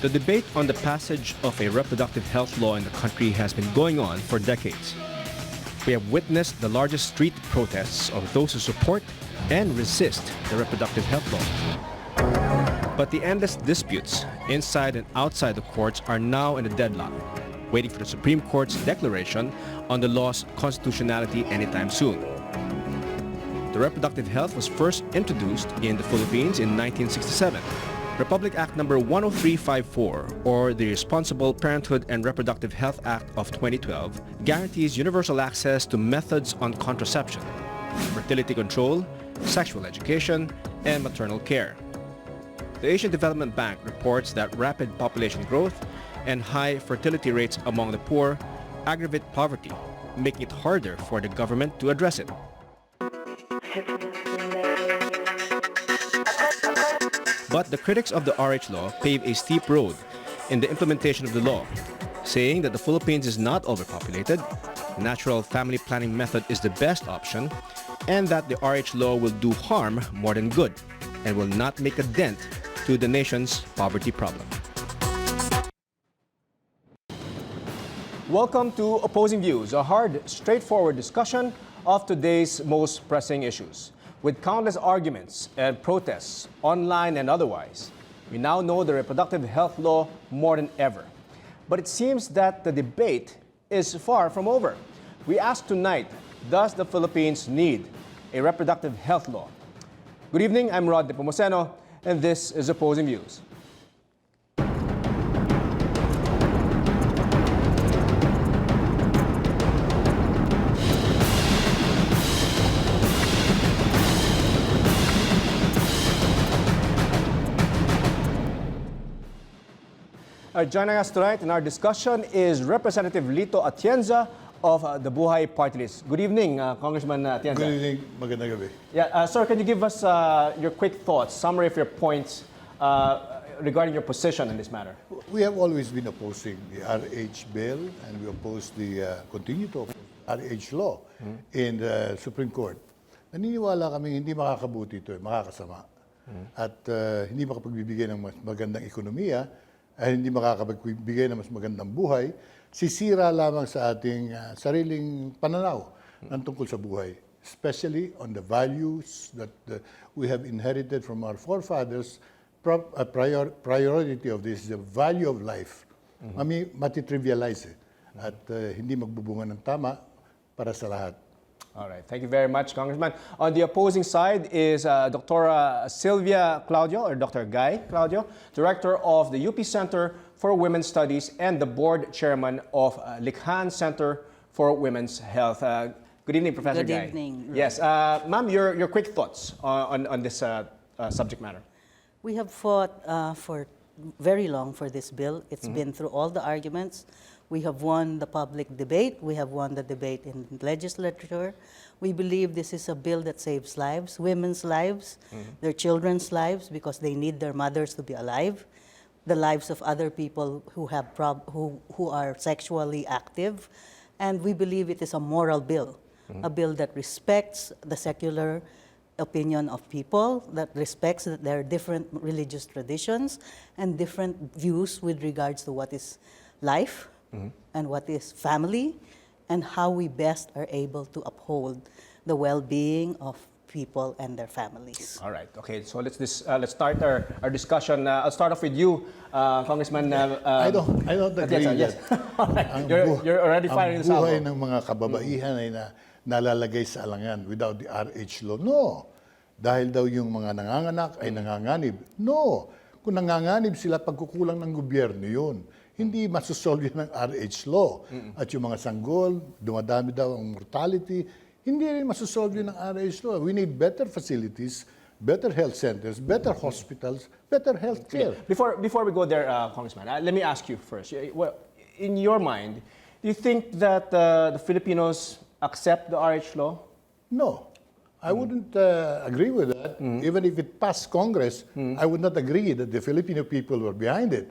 The debate on the passage of a reproductive health law in the country has been going on for decades. We have witnessed the largest street protests of those who support and resist the reproductive health law. But the endless disputes inside and outside the courts are now in a deadlock, waiting for the Supreme Court's declaration on the law's constitutionality anytime soon. The reproductive health was first introduced in the Philippines in 1967. Republic Act number 10354, or the Responsible Parenthood and Reproductive Health Act of 2012, guarantees universal access to methods on contraception, fertility control, sexual education, and maternal care. The Asian Development Bank reports that rapid population growth and high fertility rates among the poor aggravate poverty, making it harder for the government to address it. But the critics of the RH law pave a steep road in the implementation of the law, saying that the Philippines is not overpopulated, natural family planning method is the best option, and that the RH law will do harm more than good and will not make a dent to the nation's poverty problem. Welcome to Opposing Views, a hard, straightforward discussion of today's most pressing issues. With countless arguments and protests, online and otherwise, we now know the reproductive health law more than ever. But it seems that the debate is far from over. We ask tonight, does the Philippines need a reproductive health law? Good evening, I'm Rod Nepomuceno, and this is Opposing Views. Joining us tonight in our discussion is Representative Lito Atienza of the Buhay Party List. Good evening, Congressman Atienza. Good evening, magandang gabi. Yeah, sir, can you give us your quick thoughts, summary of your points regarding your position in this matter? We have always been opposing the RH bill, and we oppose continue to oppose RH law in the Supreme Court. Naniniwala kami hindi makakabuti ito, makakasama. At hindi makapagbibigay ng mas magandang ekonomiya, ay hindi makakapagbigay ng mas magandang buhay, sisira lamang sa ating sariling pananaw ng tungkol sa buhay. Especially on the values that we have inherited from our forefathers. Priority of this is the value of life. Matitrivialize at hindi magbubunga ng tama para sa lahat. All right. Thank you very much, Congressman. On the opposing side is Dr. Sylvia Claudio, or Dr. Guy Claudio, Director of the UP Center for Women's Studies and the Board Chairman of Likhan Center for Women's Health. Good evening, Professor Guy. Good evening. Yes. Ma'am, your quick thoughts on this subject matter. We have fought for very long for this bill. It's been through all the arguments. We have won the public debate. We have won the debate in legislature. We believe this is a bill that saves lives, women's lives, their children's lives, because they need their mothers to be alive, the lives of other people who have who are sexually active, and we believe it is a moral bill, a bill that respects the secular opinion of people, that respects that there are different religious traditions and different views with regards to what is life. And what is family, and how we best are able to uphold the well-being of people and their families. All right. Okay. So let's start our discussion. I'll start off with you, Congressman. I don't agree. Yes. All right. You're already firing this out. Ang buhay ng mga kababaihan ay nalalagay sa alangan without the RH law. No. Dahil daw yung mga nanganganak ay nanganganib. No. Kung nanganganib sila, pagkukulang ng gobyerno yun. Hindi masusolve ng RH law. At yung mga sanggol, dumadami daw ang mortality, hindi rin masusolve ng RH law. We need better facilities, better health centers, better hospitals, better health care. Before we go there, Congressman, let me ask you first. Well, in your mind, do you think that the Filipinos accept the RH law? No. I wouldn't agree with that. Even if it passed Congress, I would not agree that the Filipino people were behind it.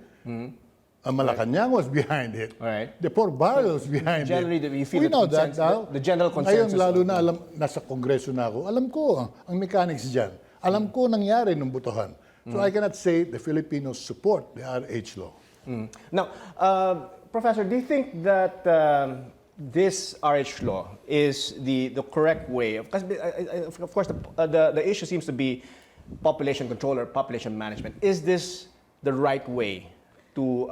Ang Malacanang was behind it. Right. The poor barrel was behind Generally, it. you feel We know that now. The general consensus. Ngayon, lalo na nasa Kongreso na ako, alam ko ang mechanics dyan. Alam ko nangyari nung butuhan. So I cannot say the Filipinos support the RH law. Now, Professor, do you think that this RH law is the correct way? Because of course, the issue seems to be population control or population management. Is this the right way to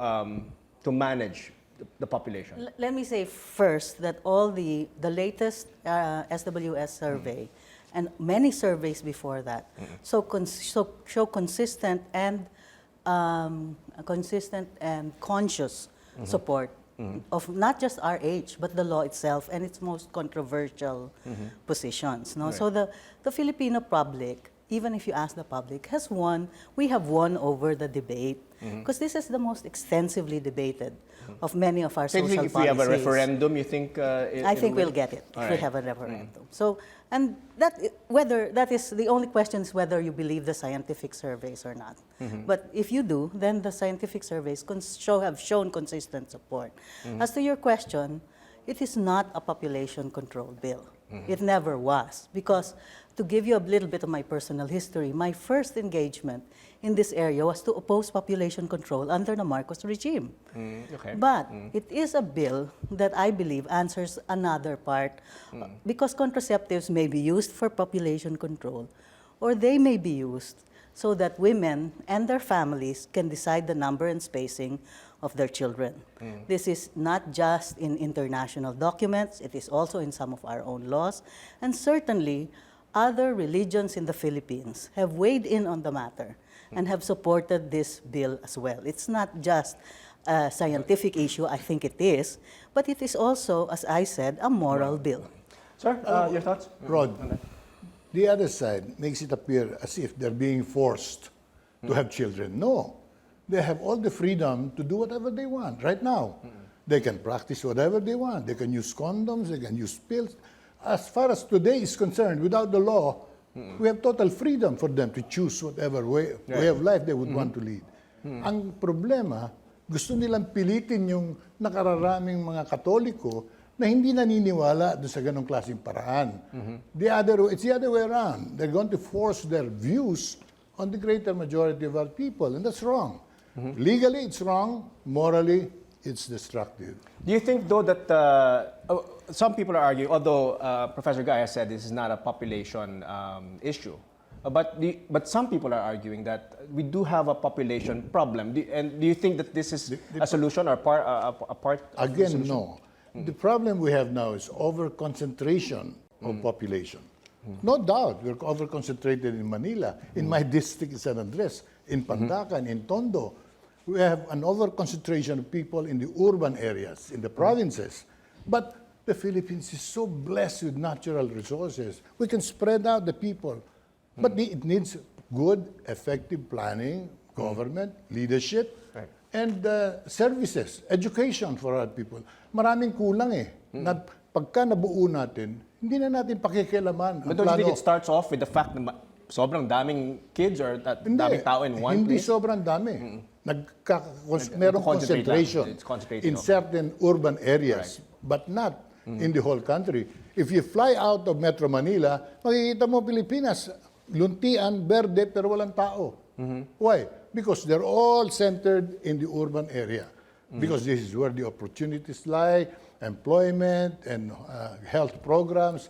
manage the population? Let me say first that all the latest SWS survey and many surveys before that show consistent and conscious support of not just RH but the law itself and its most controversial positions. No? Right. So the Filipino public, even if you ask the public, has won. We have won over the debate because this is the most extensively debated of many of our So you social think if policies. we have a referendum, you think I think we'll get it All if we right. have a referendum. So, and whether that is the only question is whether you believe the scientific surveys or not. But if you do, then the scientific surveys have shown consistent support. As to your question, it is not a population control bill. It never was, because to give you a little bit of my personal history, my first engagement in this area was to oppose population control under the Marcos regime. Okay. But it is a bill that I believe answers another part, because contraceptives may be used for population control, or they may be used so that women and their families can decide the number and spacing of their children. This is not just in international documents, it is also in some of our own laws, and certainly other religions in the Philippines have weighed in on the matter and have supported this bill as well. It's not just a scientific issue, I think it is, but it is also, as I said, a moral bill. Sir, your thoughts? Rod, the other side makes it appear as if they're being forced to have children. No. They have all the freedom to do whatever they want right now. They can practice whatever they want. They can use condoms, they can use pills. As far as today is concerned, without the law, we have total freedom for them to choose whatever way of life they would want to lead. Ang problema, gusto nilang pilitin yung nakararaming mga Katoliko na hindi naniniwala doon sa ganong klaseng paraan. It's the other way around. They're going to force their views on the greater majority of our people, and that's wrong. Legally, it's wrong. Morally, it's destructive. Do you think, though, that some people are arguing, although Professor Guy has said this is not a population issue, but some people are arguing that we do have a population problem. And do you think that this is a solution or a part of the Again, solution? no. The problem we have now is over-concentration of population. No doubt, we're over-concentrated in Manila. In my district in San Andres, in Pandacan, in Tondo, we have an over-concentration of people in the urban areas, in the provinces. But the Philippines is so blessed with natural resources. We can spread out the people. But it needs good, effective planning, government, leadership, and services, education for our people. Maraming kulang eh. Pagka nabuo natin, hindi na natin pakikialaman. But don't you think it starts off with the fact na sobrang daming kids or daming tao in one hindi place? sobrang dami. Merong Concentrate concentration lang. It's concentrated, in okay. certain urban areas, but not in the whole country. If you fly out of Metro Manila, makikita mo Pilipinas, luntian, berde, pero walang tao. Why? Because they're all centered in the urban area. Because this is where the opportunities lie, employment and health programs.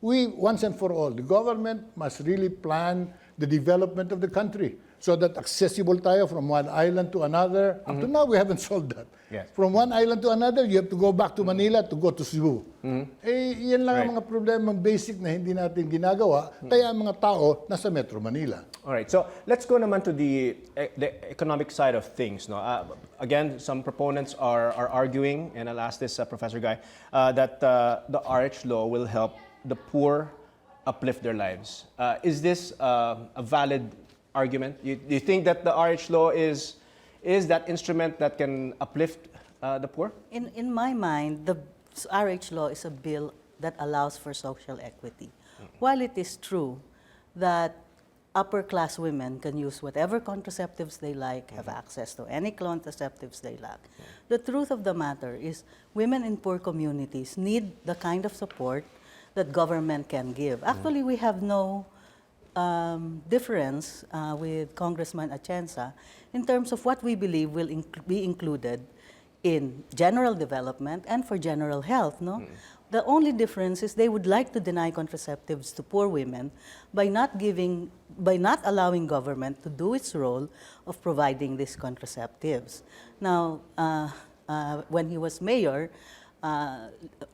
We, once and for all, the government must really plan the development of the country so that accessible tayo from one island to another. Up to now, we haven't solved that. Yes. From one island to another, you have to go back to Manila to go to Cebu. Yan lang ang mga problemang basic na hindi natin ginagawa, kaya ang mga tao nasa Metro Manila. All right, so let's go naman to the economic side of things. No? Again, some proponents are arguing, and I'll ask this Professor Guy, that the RH law will help the poor uplift their lives. Is this a valid argument? Do you think that the RH law is that instrument that can uplift the poor? In my mind, the RH law is a bill that allows for social equity. While it is true that upper class women can use whatever contraceptives they like, have access to any contraceptives they like, the truth of the matter is women in poor communities need the kind of support that government can give. Actually, we have no difference with Congressman Atienza in terms of what we believe will be included in general development and for general health, no? The only difference is they would like to deny contraceptives to poor women by not allowing government to do its role of providing these contraceptives. Now, when he was mayor,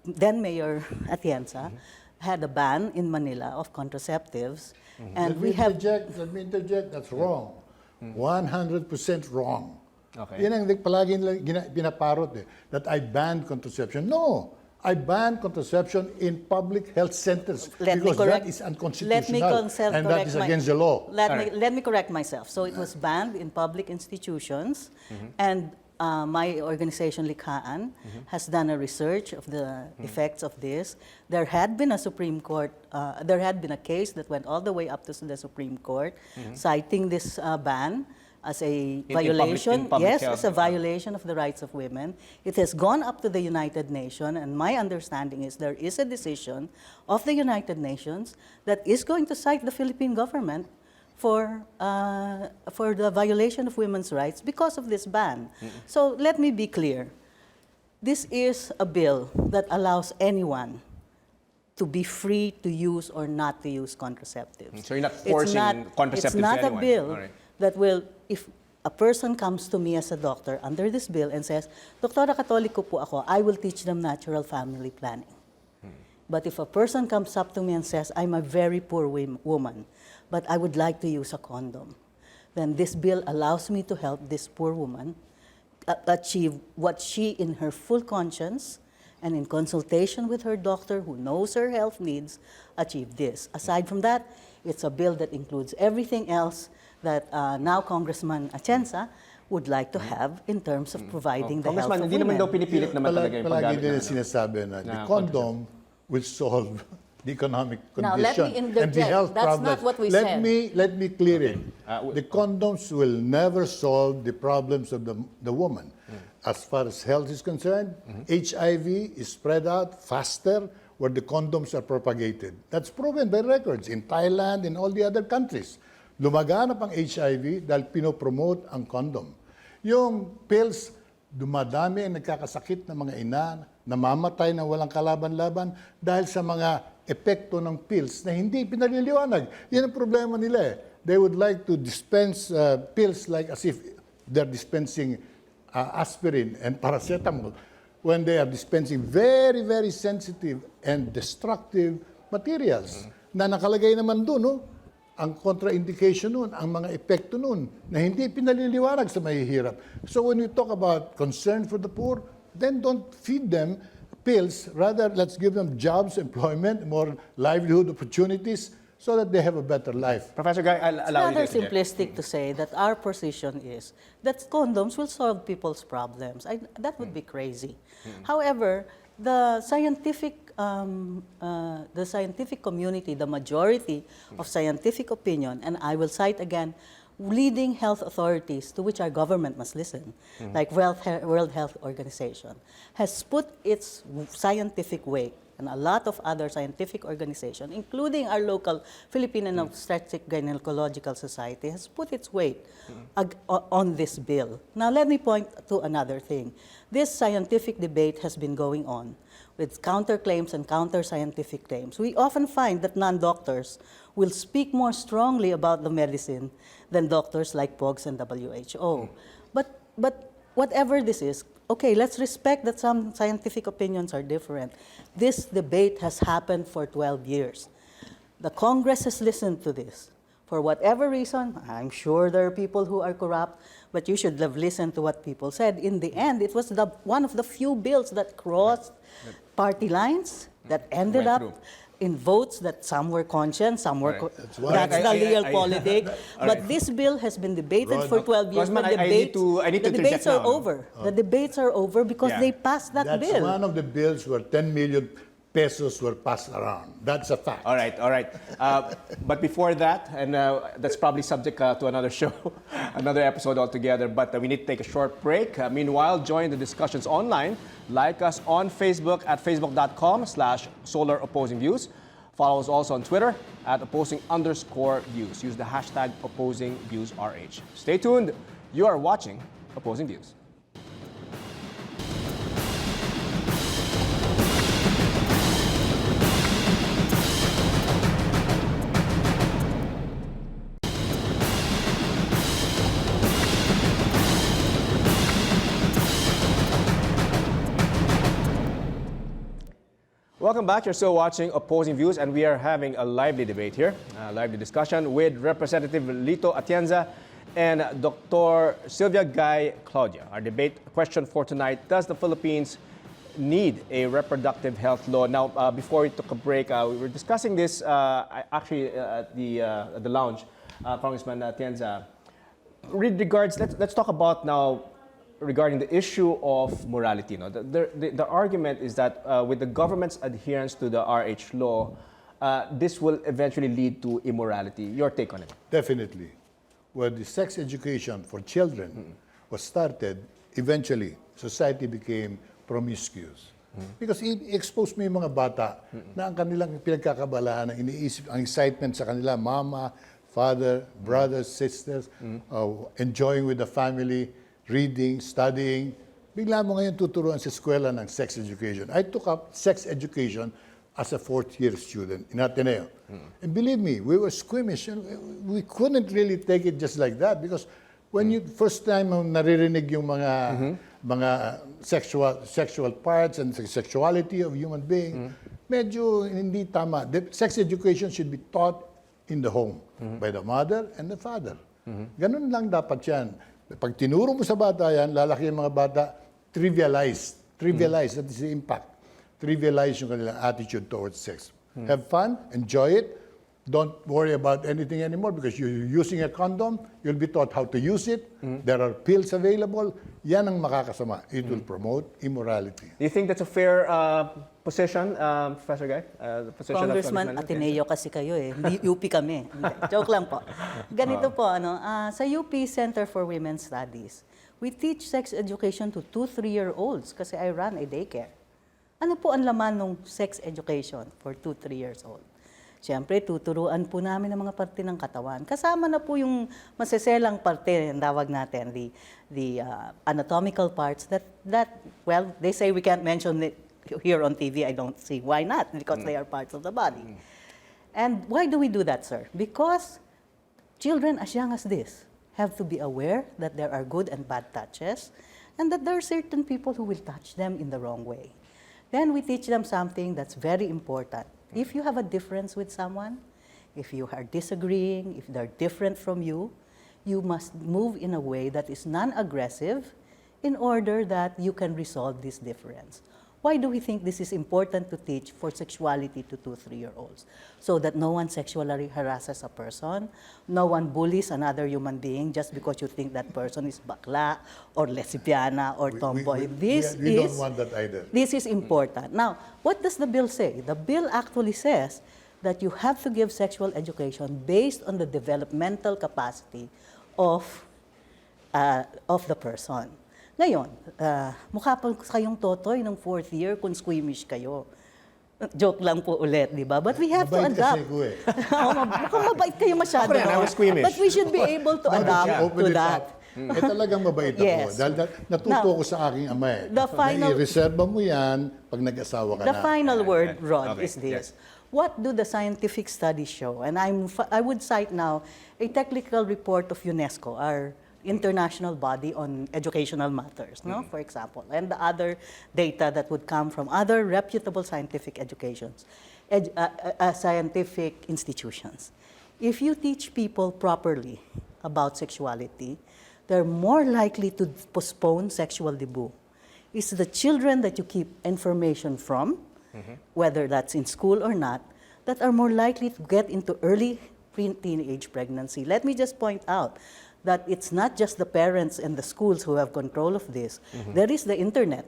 then Mayor Atienza had a ban in Manila of contraceptives, and Let me interject, that's wrong. 100% wrong. Okay. Yan ang palagi pinaparot that I banned contraception. No, I banned contraception in public health centers because that is unconstitutional and that is against the law. Let me correct myself. So it was banned in public institutions, and my organization, Likhaan, has done a research of the effects of this. There had been a Supreme Court, there had been a case that went all the way up to the Supreme Court, citing this ban as a violation, public health. as a violation of the rights of women. It has gone up to the United Nations, and my understanding is there is a decision of the United Nations that is going to cite the Philippine government for the violation of women's rights because of this ban. So let me be clear. This is a bill that allows anyone to be free to use or not to use contraceptives. So you're not forcing contraceptives It's not to a anyone. bill All right. that will, if a person comes to me as a doctor under this bill and says, Doktora, Katoliko po ako, I will teach them natural family planning. But if a person comes up to me and says, I'm a very poor woman, but I would like to use a condom, then this bill allows me to help this poor woman achieve what she, in her full conscience and in consultation with her doctor who knows her health needs, achieve this. Aside from that, it's a bill that includes everything else that now Congressman Atienza would like to have in terms of providing the health of Congressman, hindi naman daw women. pinipilit naman talaga yung Palagi paggamit din ng sinasabi na the condom will solve the economic Now, let me condition and the interject. health That's problems. not what we said. Let me clear it. The condoms will never solve the problems of the woman. As far as health is concerned, HIV is spread out faster where the condoms are propagated. That's proven by records in Thailand and all the other countries. Lumaganap ang HIV dahil pinopromote ang condom. Yung pills, dumadami ang nagkakasakit ng mga ina, namamatay na walang kalaban-laban dahil sa mga epekto ng pills na hindi pinaliliwanag. Yan ang problema nila eh. They would like to dispense pills like as if they're dispensing aspirin and paracetamol when they are dispensing very, very sensitive and destructive materials na nakalagay naman doon, no? Ang contraindication nun, ang mga epekto nun, na hindi pinaliliwanag sa mahihirap. So when you talk about concern for the poor, then don't feed them pills. Rather, let's give them jobs, employment, more livelihood opportunities so that they have a better life. Professor Guy, I'll allow you Rather to interject. simplistic to say that our position is that condoms will solve people's problems. That would be crazy. However, the scientific community, the majority of scientific opinion, and I will cite again leading health authorities to which our government must listen, like World Health Organization, has put its scientific weight, and a lot of other scientific organizations, including our local Philippine and Obstetric Gynecological Society, has put its weight on this bill. Now, let me point to another thing. This scientific debate has been going on with counterclaims and counter-scientific claims. We often find that non-doctors will speak more strongly about the medicine than doctors like POGS and WHO. But whatever this is, okay, let's respect that some scientific opinions are different. This debate has happened for 12 years. The Congress has listened to this. For whatever reason, I'm sure there are people who are corrupt, but you should have listened to what people said. In the end, it was one of the few bills that crossed party lines, that ended Went up through. in votes that some were conscious, some were... Right. That's the real I- politics. All But right. this bill has been debated Rod, for 12 years. Congressman, The I need to the debates interject are now, no? over. The debates are over because Yeah. they passed that That's bill. one of the bills where 10 million pesos were passed around. That's a fact. All right, all right. But before that, and that's probably subject to another show, another episode altogether, but we need to take a short break. Meanwhile, join the discussions online. Like us on Facebook at facebook.com/SolarOpposingViews. Follow us also on Twitter at opposing_views. Use the hashtag OpposingViewsRH. Stay tuned. You are watching Opposing Views. Welcome back. You're still watching Opposing Views, and we are having a lively debate here, a lively discussion with Representative Lito Atienza and Dr. Sylvia Guy Claudia. Our debate question for tonight: does the Philippines need a reproductive health law? Now, before we took a break, we were discussing this actually at the lounge, Congressman Atienza. With regards, let's talk about now regarding the issue of morality. No? The argument is that with the government's adherence to the RH law, this will eventually lead to immorality. Your take on it? Definitely. When the sex education for children was started, eventually, society became promiscuous. Because i-expose mo yung mga bata na ang kanilang pinagkakabalaan, ang iniisip, ang excitement sa kanila, mama, father, brothers, sisters, enjoying with the family, reading, studying. Bigla mo ngayon tuturuan sa eskwela ng sex education. I took up sex education as a fourth-year student in Ateneo. And believe me, we were squeamish. And we couldn't really take it just like that because when you first time naririnig yung mga sexual parts and sexuality of human being, medyo hindi tama. The sex education should be taught in the home by the mother and the father. Ganun lang dapat yan. Pag tinuro mo sa bata yan, lalaki yung mga bata, trivialize, that is the impact. Trivialize yung kanilang attitude towards sex. Have fun, enjoy it, don't worry about anything anymore because you're using a condom, you'll be taught how to use it, there are pills available, yan ang makakasama. It will promote immorality. Do you think that's a fair position, Professor Guy? Congressman Ateneo kasi kayo eh. Hindi UP kami. Joke lang po. Ganito po, sa UP Center for Women's Studies, we teach sex education to 2-3-year-olds kasi I run a daycare. Ano po ang laman ng sex education for 2-3 years old? Siyempre, tuturuan po namin ang mga parte ng katawan. Kasama na po yung maseselang parte, ang tawag natin, the anatomical parts that, well, they say we can't mention it here on TV. I don't see why not, because they are parts of the body. And why do we do that, sir? Because children as young as this have to be aware that there are good and bad touches and that there are certain people who will touch them in the wrong way. Then we teach them something that's very important. If you have a difference with someone, if you are disagreeing, if they're different from you, you must move in a way that is non-aggressive in order that you can resolve this difference. Why do we think this is important to teach for sexuality to 2-3-year-olds? So that no one sexually harasses a person, no one bullies another human being just because you think that person is bakla or lesbiana or tomboy. We don't want that either. This is important. Now, what does the bill say? The bill actually says that you have to give sexual education based on the developmental capacity of the person. Ngayon, mukha pa kayong totoy ng fourth year kung squeamish kayo. Joke lang po ulit, di ba? But we have to Mabait adapt. kasi ko eh. Mukhang mabait kayo masyado. Ako rin, I was squeamish. But we should be able to adapt to that. Talagang mabait ako. Yes. Dahil natuto ko sa aking ama eh. The final- I-reserva mo yan pag nag-asawa ka The na. final word, Rod, Okay, is this. yes. What do the scientific studies show? And I would cite now a technical report of UNESCO, our international body on educational matters, no? For example, and the other data that would come from other reputable scientific scientific institutions. If you teach people properly about sexuality, they're more likely to postpone sexual debut. It's the children that you keep information from, whether that's in school or not, that are more likely to get into early teenage pregnancy. Let me just point out that it's not just the parents and the schools who have control of this. There is the internet,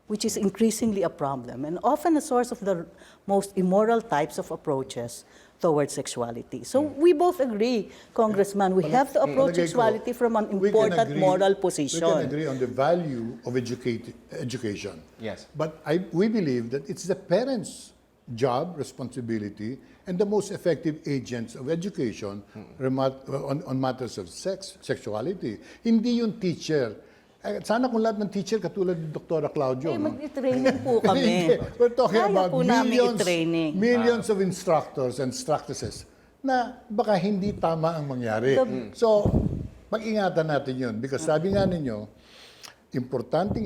which is increasingly a problem and often a source of the most immoral types of approaches towards sexuality. So we both agree, Congressman, we have to approach sexuality from an important moral position. We can agree on the value of education. Yes. But we believe that it's the parents job, responsibility, and the most effective agents of education on matters of sex, sexuality. Hindi yung teacher. Sana kung lahat ng teacher katulad ni Dr. Claudio. Mag-training po kami. We're talking Kaya about po namin i-training. millions of instructors and instructresses na baka hindi tama ang mangyari. So, pag-ingatan natin yun. Because sabi nga ninyo, importante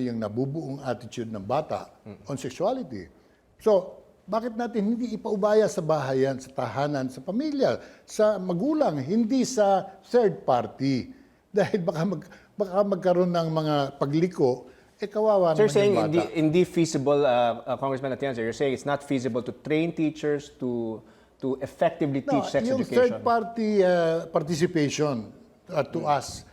yung nabubuong attitude ng bata on sexuality. So, bakit natin hindi ipaubaya sa bahayan, sa tahanan, sa pamilya, sa magulang, hindi sa third party? Dahil baka magkaroon ng mga pagliko, kawawa So you're naman saying yung bata. hindi feasible, Congressman Atienza, you're saying it's not feasible to train teachers to effectively teach sex yung education? third-party participation to us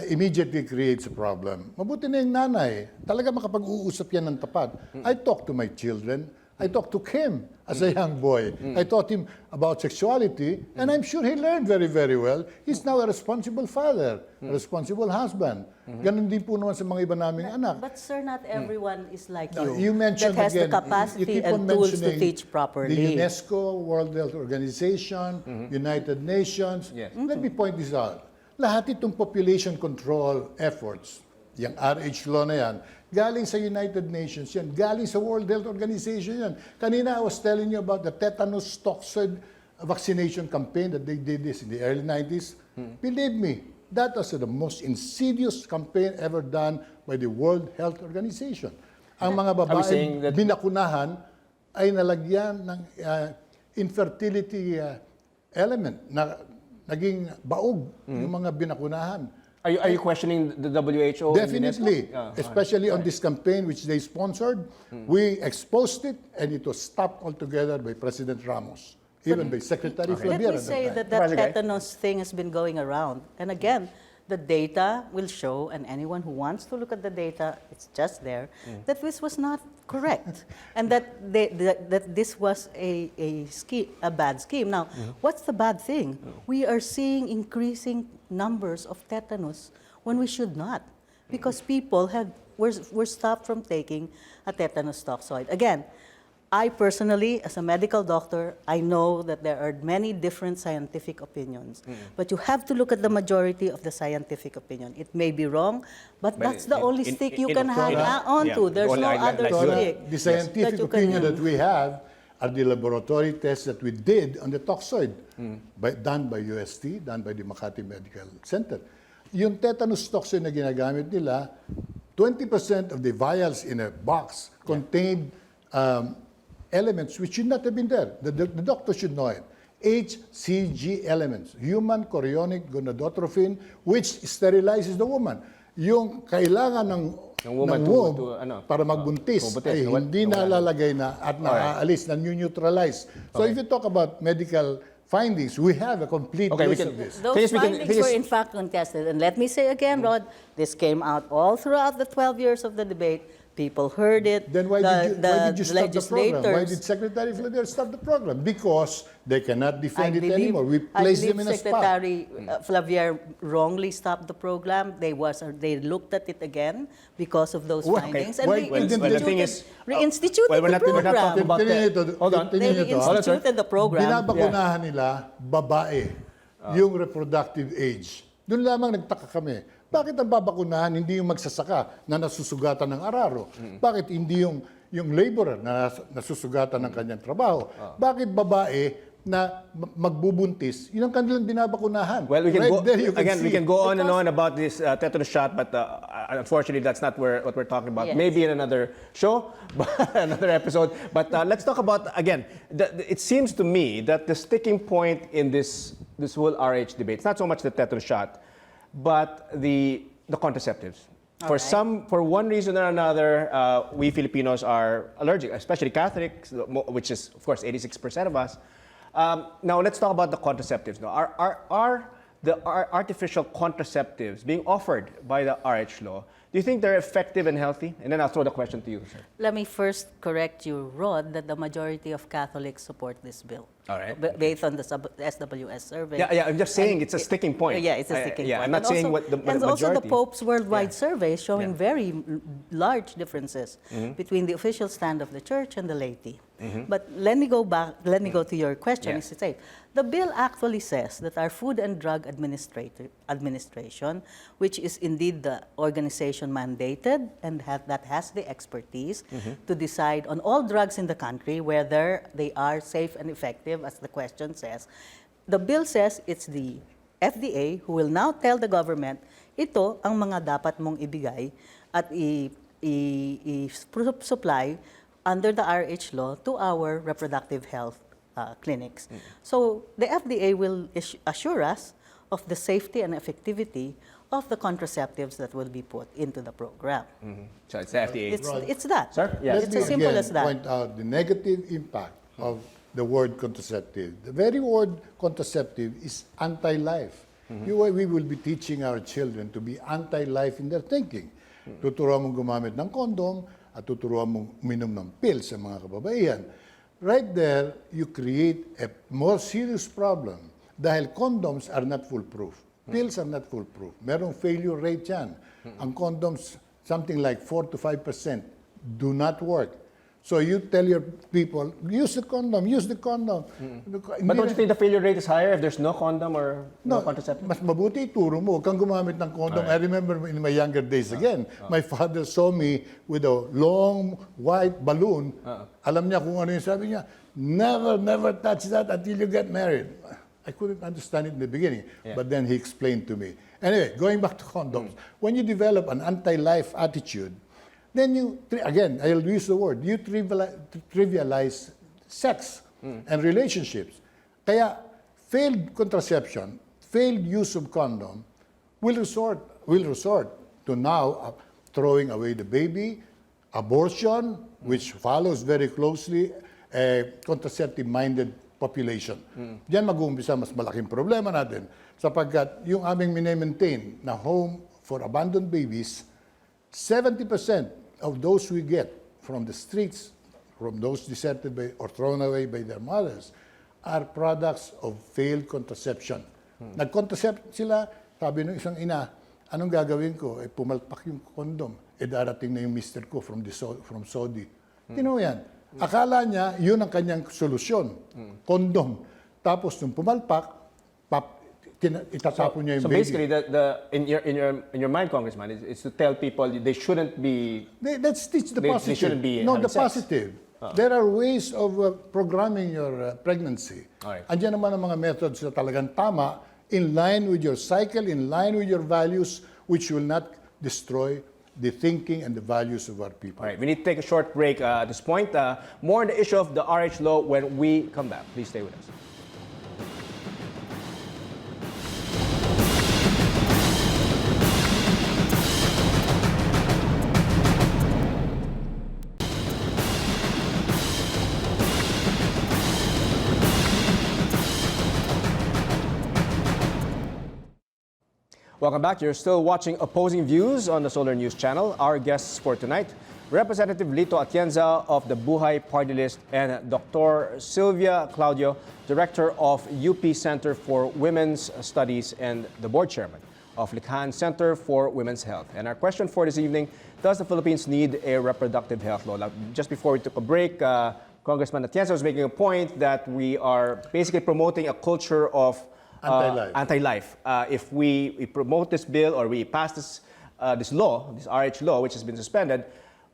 immediately creates a problem. Mabuti na yung nanay. Talaga makapag-uusap yan ng tapat. I talk to my children. I talked to Kim as a young boy. I taught him about sexuality, and I'm sure he learned very, very well. He's now a responsible father, a responsible husband. Ganun din po naman sa mga iba naming anak. But sir, not everyone is like You mentioned that has again, the capacity you keep on and tools to mentioning teach properly. The UNESCO, World Health Organization, United Nations. Yes. Let me point this out. Lahat itong population control efforts, yung RH law na yan, galing sa United Nations yan, galing sa World Health Organization yan. Kanina I was telling you about the tetanus toxoid vaccination campaign that they did this in the early 90s. Believe me, that was the most insidious campaign ever done by the World Health Organization. Ang mga babae binakunahan ay nalagyan ng infertility element na naging baog yung mga binakunahan. Are you questioning the WHO? Definitely, especially on this campaign which they sponsored. We exposed it, and it was stopped altogether by President Ramos, even by Secretary Flavier. Let me say that tetanus thing has been going around. And again, the data will show, and anyone who wants to look at the data, it's just there, that this was not correct. And that this was a bad scheme. Now, what's the bad thing? We are seeing increasing numbers of tetanus when we should not. Because people were stopped from taking a tetanus toxoid. Again, I personally, as a medical doctor, I know that there are many different scientific opinions. But you have to look at the majority of the scientific opinion. It may be wrong, but that's the only stick you can hang on to. There's no other stick. The scientific opinion that we have are the laboratory tests that we did on the toxoid, done by UST, done by the Makati Medical Center. Yung tetanus toxoid na ginagamit nila, 20% of the vials in a box contained elements which should not have been there. The doctor should know it. HCG elements, human chorionic gonadotrophin, which sterilizes the woman. Yung kailangan ng womb para magbuntis ay hindi nalalagay na at naaalis, na-neutralize. So if you talk about medical findings, we have a complete list of this. Those findings were in fact contested. And let me say again, Rod, this came out all throughout the 12 years of the debate. People heard it. Then why did you stop the program? Why did Secretary Flavier stop the program? Because they cannot defend it anymore. We placed them in a spot. Secretary Flavier wrongly stopped the program. They looked at it again because of those findings and reinstituted the program. Hold on. They reinstituted the program. Binabakunahan nila babae, yung reproductive age. Doon lamang nagtaka kami. Bakit ang babakunahan hindi yung magsasaka na nasusugatan ng araro? Bakit hindi yung laborer na nasusugatan ng kanyang trabaho? Bakit babae na magbubuntis, yun ang kanilang binabakunahan? Well, we can go on and on about this tetanus shot, but unfortunately, that's not what we're talking about. Yes. Maybe in another show, another episode. But let's talk about, again, it seems to me that the sticking point in this whole RH debate, it's not so much the tetanus shot, but the contraceptives. For one reason or another, we Filipinos are allergic, especially Catholics, which is, of course, 86% of us. Now, let's talk about the contraceptives. Now, are the artificial contraceptives being offered by the RH law, do you think they're effective and healthy? And then I'll throw the question to you, sir. Let me first correct you, Rod, that the majority of Catholics support this bill. All right. Based on the SWS survey. Yeah, I'm just saying it's a sticking point. Yeah, it's a sticking point. I'm not saying what the majority. And also the Pope's worldwide survey is showing very large differences between the official stand of the Church and the laity. But let me go back, let me go to your question. Yeah. Is to say, the bill actually says that our Food and Drug Administration, which is indeed the organization mandated and that has the expertise to decide on all drugs in the country, whether they are safe and effective, as the question says. The bill says it's the FDA who will now tell the government, ito ang mga dapat mong ibigay at i-supply under the RH law to our reproductive health clinics. So the FDA will assure us of the safety and effectivity of the contraceptives that will be put into the program. So it's the FDA. It's that. Sir? Yes. It's as simple as that. Point out the negative impact of the word contraceptive. The very word contraceptive is anti-life. We will be teaching our children to be anti-life in their thinking. Tuturuan mong gumamit ng kondom at tuturuan mong uminom ng pills sa mga kababaihan. Right there, you create a more serious problem dahil condoms are not foolproof. Pills are not foolproof. Merong failure rate yan. Ang condoms, something like 4 to 5% do not work. So you tell your people, use the condom, use the condom. But don't you think the failure rate is higher if there's no condom or no contraceptive? Mas mabuti ituro mo. Huwag kang gumamit ng condom. I remember in my younger days again, my father saw me with a long white balloon. Alam niya kung ano yung sabi niya, never touch that until you get married. I couldn't understand it in the beginning, but then he explained to me. Anyway, going back to condoms, when you develop an anti-life attitude, then you, again, I'll use the word, you trivialize sex and relationships. Kaya failed contraception, failed use of condom will resort to now throwing away the baby, abortion, which follows very closely a contraceptive-minded population. Diyan mag-uumpisa mas malaking problema natin sapagkat yung aming maintain na home for abandoned babies, 70% of those we get from the streets, from those deserted by, or thrown away by their mothers, are products of failed contraception. Nag-contracept sila, sabi ng isang ina, anong gagawin ko? Pumalpak yung kondom. Darating na yung mister ko from Saudi. Tino yan. Akala niya, yun ang kanyang solusyon. Kondom. Tapos nung pumalpak, itatapon niya yung so baby. basically, in your mind, Congressman, is to tell people they shouldn't be. Let's teach the positive. They shouldn't be no, the having sex. positive. There are ways of programming your pregnancy. Alright. Andiyan naman ang mga methods na talagang tama, in line with your cycle, in line with your values, which will not destroy the thinking and the values of our people. All right, we need to take a short break at this point. More on the issue of the RH law when we come back. Please stay with us. Welcome back. You're still watching Opposing Views on the Solar News Channel. Our guests for tonight, Representative Lito Atienza of the Buhay Party List and Dr. Sylvia Claudio, Director of UP Center for Women's Studies and the Board Chairman of Likhan Center for Women's Health. And our question for this evening, does the Philippines need a reproductive health law? Now, just before we took a break, Congressman Atienza was making a point that we are basically promoting a culture of anti-life. If we promote this bill or we pass this law, this RH law, which has been suspended,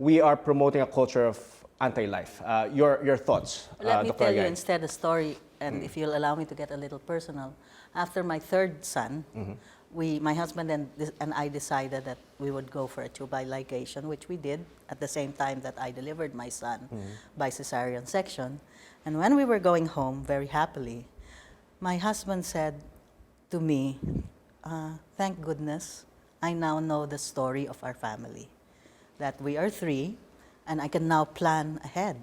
we are promoting a culture of anti-life. Your thoughts, Let me Dr. tell you Agay. instead a story, and if you'll allow me to get a little personal. After my third son, my husband and I decided that we would go for a tubal ligation, which we did at the same time that I delivered my son by cesarean section. And when we were going home, very happily, my husband said to me, thank goodness, I now know the story of our family. That we are three, and I can now plan ahead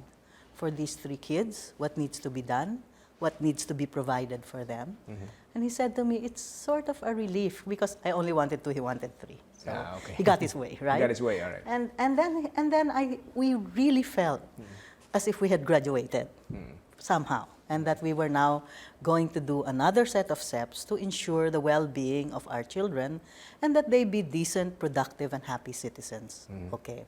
for these three kids, what needs to be done, what needs to be provided for them. And he said to me, it's sort of a relief, because I only wanted two, he wanted three. So okay. he got his way, right? He got his way, all right. And then we really felt as if we had graduated somehow. and that we were now going to do another set of steps to ensure the well-being of our children and that they be decent, productive, and happy citizens. Okay.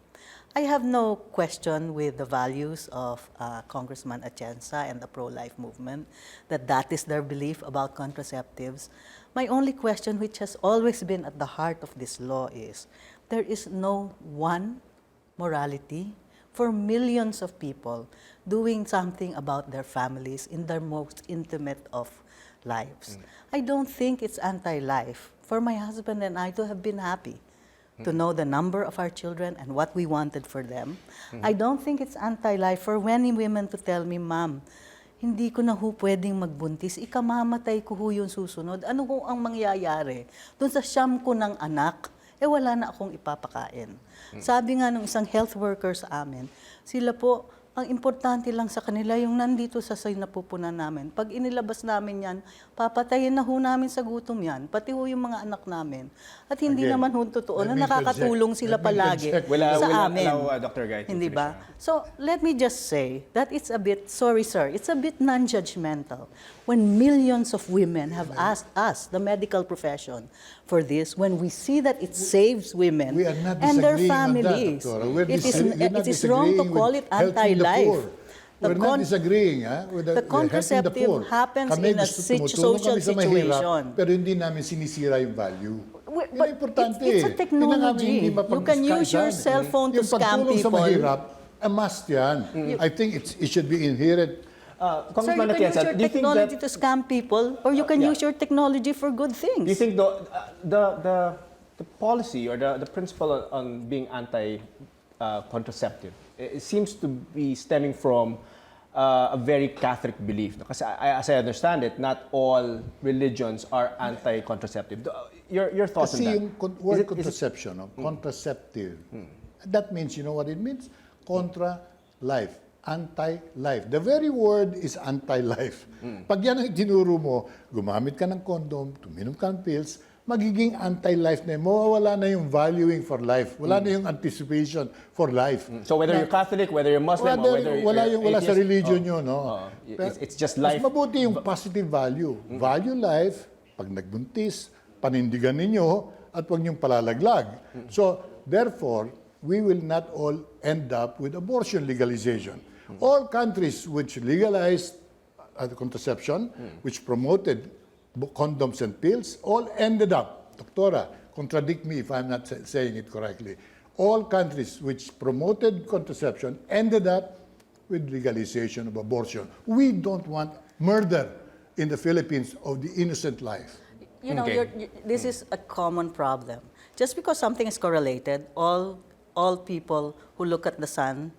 I have no question with the values of Congressman Atienza and the pro-life movement, that is their belief about contraceptives. My only question, which has always been at the heart of this law, is there is no one morality for millions of people doing something about their families in their most intimate of lives. I don't think it's anti-life for my husband and I to have been happy, to know the number of our children and what we wanted for them. I don't think it's anti-life for many women to tell me, Ma'am, hindi ko na ho pwedeng magbuntis, ikamamatay ko ho yung susunod. Ano ho ang mangyayari? Doon sa siyam ko ng anak, wala na akong ipapakain. Sabi nga ng isang health worker sa amin, sila po, ang importante lang sa kanila yung nandito sa napupunan namin. Pag inilabas namin yan, papatayin na ho namin sa gutom yan, pati ho yung mga anak namin. At hindi Again, naman ho totoo na let me nakakatulong interject. sila Let me palagi interject. sa amin. Allow Dr. Guy to Hindi finish ba? So, let me just say that it's a bit, sorry sir, it's a bit non-judgmental when millions of women have asked us, the medical profession, for this, when we see that it saves women We are not and their disagreeing on that, families. Doctora. We're It is wrong to call it anti-life. We're not disagreeing with the contraceptive happens Kami in a gusto tumutulong social kami sa mahirap, situation. pero hindi namin sinisira yung value. Yun ang But importante. it's a technology. Hindi namin You can use your cell phone to yung scam pagtulong sa people. mahirap, a must yan. I think it should be inherent. Sir, Congressman you can use Atienza, your do you think technology that to scam people, or you can use your technology for good things. do you think the policy or the principle on being anti-contraceptive, it seems to be stemming from a very Catholic belief? Because as I understand it, not all religions are anti-contraceptive. Your thoughts on Kasi that? yung word contraception, contraceptive, that means, you know what it means? Contra life, anti-life. The very word is anti-life. Pag yan ang tinuro mo, gumamit ka ng condom, tuminom ka ng pills, magiging anti-life na yun. Mawawala na yung valuing for life. Wala na yung anticipation for life. So whether you're Catholic, whether you're Muslim, or whether wala you're wala sa atheist, religion yun, no? it's just life. Mas mabuti yung positive value. Value life, pag nagbuntis, panindigan ninyo, at huwag niyong palalaglag. So, therefore, we will not all end up with abortion legalization. All countries which legalized contraception, which promoted condoms and pills, all ended up, Doctora, contradict me if I'm not saying it correctly, all countries which promoted contraception ended up with legalization of abortion. We don't want murder in the Philippines of the innocent life. You know, Okay. this is a common problem. Just because something is correlated, all people who look at the sun,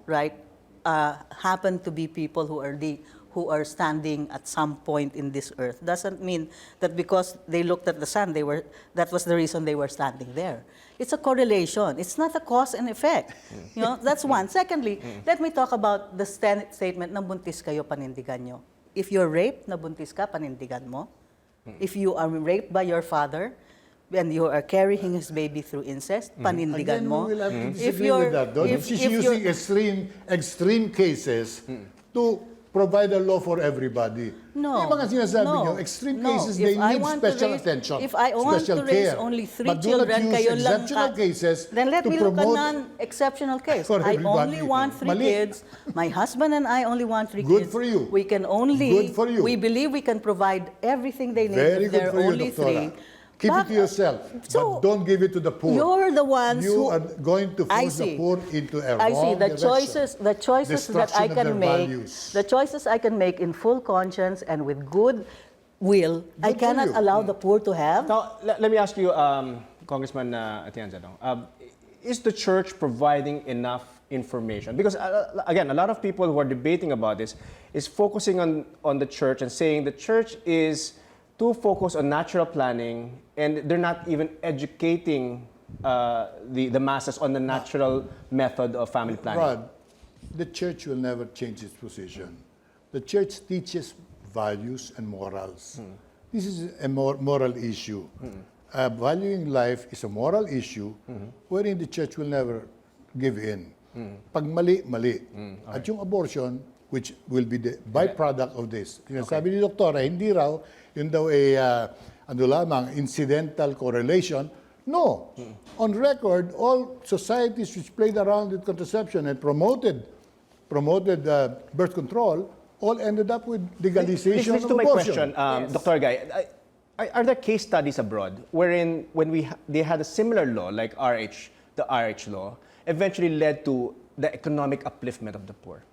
right, happen to be people who are standing at some point in this earth. Doesn't mean that because they looked at the sun, that was the reason they were standing there. It's a correlation. It's not a cause and effect. You know, that's one. Secondly, let me talk about the statement na buntis kayo, panindigan nyo. If you're raped, na buntis ka, panindigan mo. If you are raped by your father, and you are carrying his baby through incest, panindigan Again, mo. we will have to disagree with that, though. She's using extreme cases to provide a law for everybody. No. Yung mga sinasabi no, nyo, extreme no. cases, If they I need want to special raise- attention, If I want special to raise care. only 3 But do not children, use kayo lang exceptional cases then let to me look at promote non-exceptional case. for I everybody. only want 3 Mali. kids. My husband and I only want 3 Good kids. for you. We can only, Good for you. we believe we can provide everything they need Very if good they're for you, only Doctora. 3. Keep it to yourself, so but don't give it to the poor. You're the ones You who are going to I force the see. poor into a I see wrong the direction. choices that Destruction I of can their make, values. the choices I can make in full conscience and with good will, I Good for cannot you. allow the poor to have. Now, let me ask you, Congressman Atienza, is the church providing enough information? Because, again, a lot of people who are debating about this is focusing on the church and saying the church is too focused on natural planning and they're not even educating the masses on the natural method of family planning. Rod, the church will never change its position. The church teaches values and morals. This is a moral issue. Valuing life is a moral issue wherein the church will never give in. Pag mali, mali. At yung abortion, which will be the byproduct of this. Sabi ni Doktora, hindi raw, yun daw ano lamang, incidental correlation. No. On record, all societies which played around with contraception and promoted birth control all ended up with legalization This of to my abortion. question, Dr. Guy. Are there case studies abroad wherein when they had a similar law like the RH law, eventually led to the economic upliftment of the poor?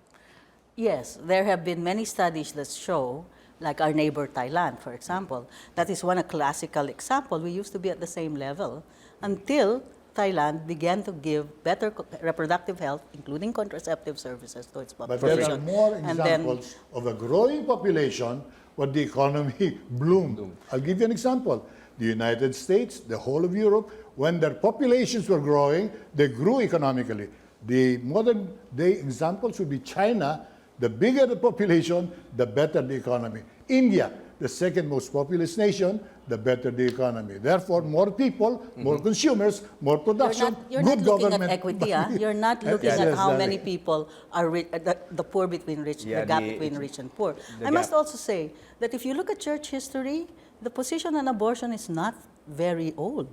Yes, there have been many studies that show, like our neighbor Thailand, for example. That is one a classical example. We used to be at the same level until Thailand began to give better reproductive health, including contraceptive services, to its But population. there are more And then- examples of a growing population where the economy bloomed. I'll give you an example. The United States, the whole of Europe, when their populations were growing, they grew economically. The modern day examples would be China. The bigger the population, the better the economy. India, the second most populous nation, the better the economy. Therefore, more people, more consumers, more production, You're good not looking government. at equity. You're not looking Yes, at yes, how that's many right. people are rich, the poor between rich, Yeah, the gap the- between rich and poor. the I must gap. also say that if you look at church history, the position on abortion is not very old.